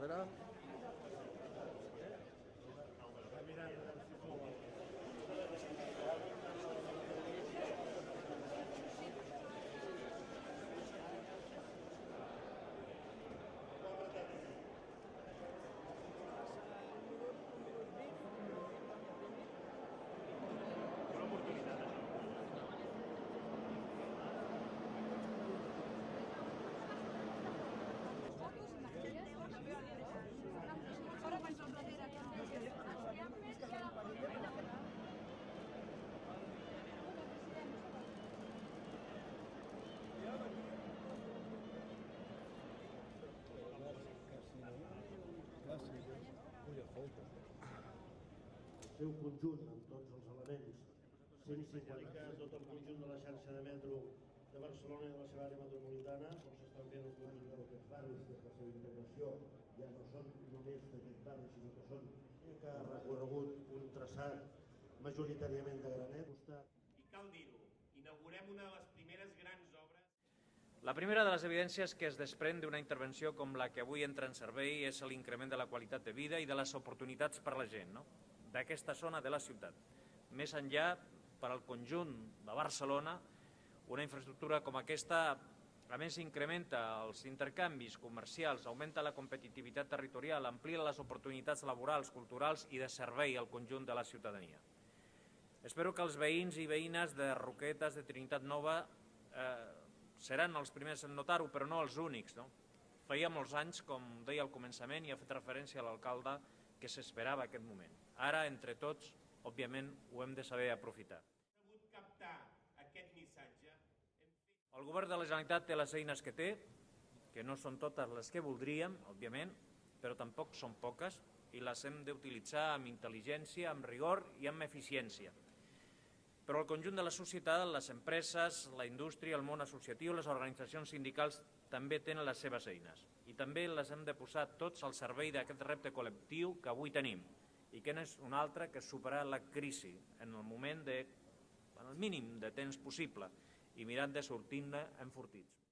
veure. El seu conjunt, amb tots els elements, 150, tot el conjunt de la xarxa de metro de Barcelona i de la seva àrea metropolitana, com s'estan fent el conjunt d'aquests barris, que la seva integració ja no són només d'aquest barri, sinó que són que ha recorregut un traçat majoritàriament de granet. I cal dir-ho, inaugurem una de les primeres grans obres. La primera de les evidències que es desprèn d'una intervenció com la que avui entra en servei és l'increment de la qualitat de vida i de les oportunitats per a la gent, d'aquesta zona de la ciutat. Més enllà, per al conjunt de Barcelona, una infraestructura com aquesta, a més, incrementa els intercanvis comercials, augmenta la competitivitat territorial, amplia les oportunitats laborals, culturals i de servei al conjunt de la ciutadania. Espero que els veïns i veïnes de Roquetes, de Trinitat Nova, seran els primers en notar-ho, però no els únics. Feia molts anys, com deia al començament, i ha fet referència a l'alcalde, que s'esperava aquest moment. Ara, entre tots, òbviament, ho hem de saber aprofitar. Aquest missatge. El govern de la Generalitat té les eines que té, que no són totes les que voldríem, òbviament, però tampoc són poques, i les hem d'utilitzar amb intel·ligència, amb rigor i amb eficiència. Però el conjunt de la societat, les empreses, la indústria, el món associatiu, les organitzacions sindicals també tenen les seves eines i també les hem de posar tots al servei d'aquest repte col·lectiu que avui tenim i que no és un altre que superar la crisi en el moment en el mínim de temps possible i mirant de sortir-ne enfortits.